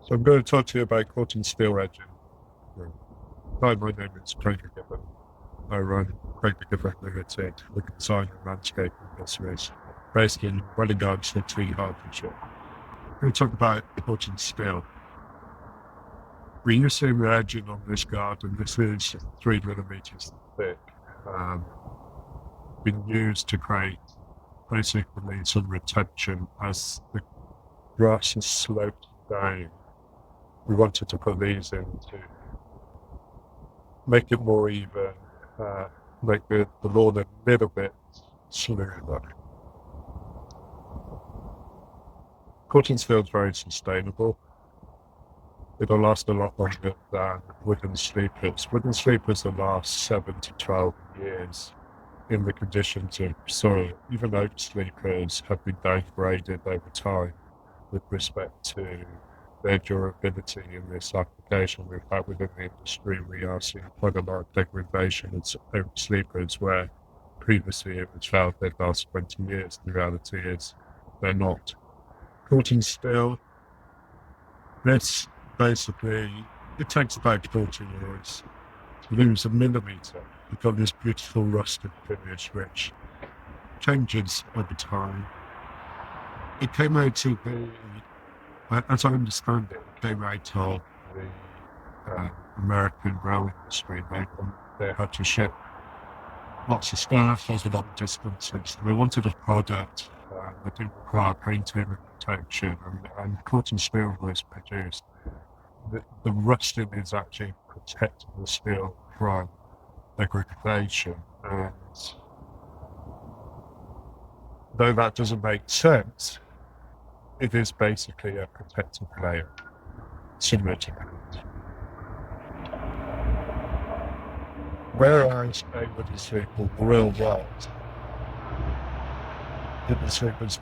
So I'm going to talk to you about Corten Steel edging. Hi, my name is Craig Gibbon. I run Craig Gibbon Limited, the design and landscaping business based in Wellingham City, Hertfordshire. I'm going to talk about Corten Steel. We're using the edging on this garden. This is 3 millimeters thick. Been used to create basically some retention as the grass is sloped down. We wanted to put these in to make it more even, make the lawn a little bit smoother. Corten Steel is very sustainable. It'll last a lot longer than wooden sleepers. Wooden sleepers will last 7 to 12 years in the conditions of soil. Even oak sleepers have been degraded over time with respect to their durability in this application. In fact, within the industry, we are seeing quite a lot of degradation in oak sleepers where previously it was found they'd last 20 years. The reality is they're not. Corten Steel, this basically, it takes about 40 years to lose a millimeter. You've got this beautiful rusted finish which changes over time. It came out to be, as I understand it, it came out of the American rail industry. They had to ship lots of stuff over long distances. They wanted a product that didn't require painting and protection, and Corten Steel was produced. The rusting is actually protecting the steel from degradation, and though that doesn't make sense, it is basically a protective layer, similar to that. Whereas a wooden sleeper real world,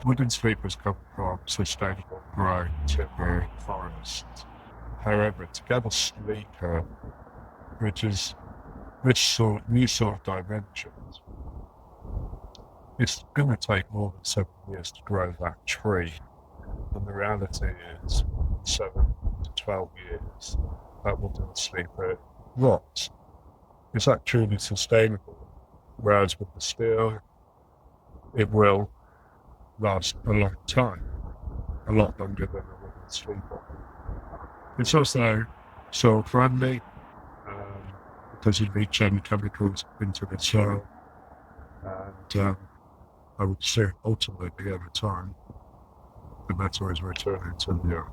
wooden sleepers come from sustainable grown timber forests. However, to get a sleeper, which is new sort of dimensions, it's going to take more than 7 years to grow that tree. And the reality is, 7 to 12 years, that wooden sleeper rots. Is that truly sustainable? Whereas with the steel, it will last a long time, a lot longer than a wooden sleeper. It's also soil friendly, because you leach any chemicals into the soil, and I would say ultimately over time, the metal is returning to the earth.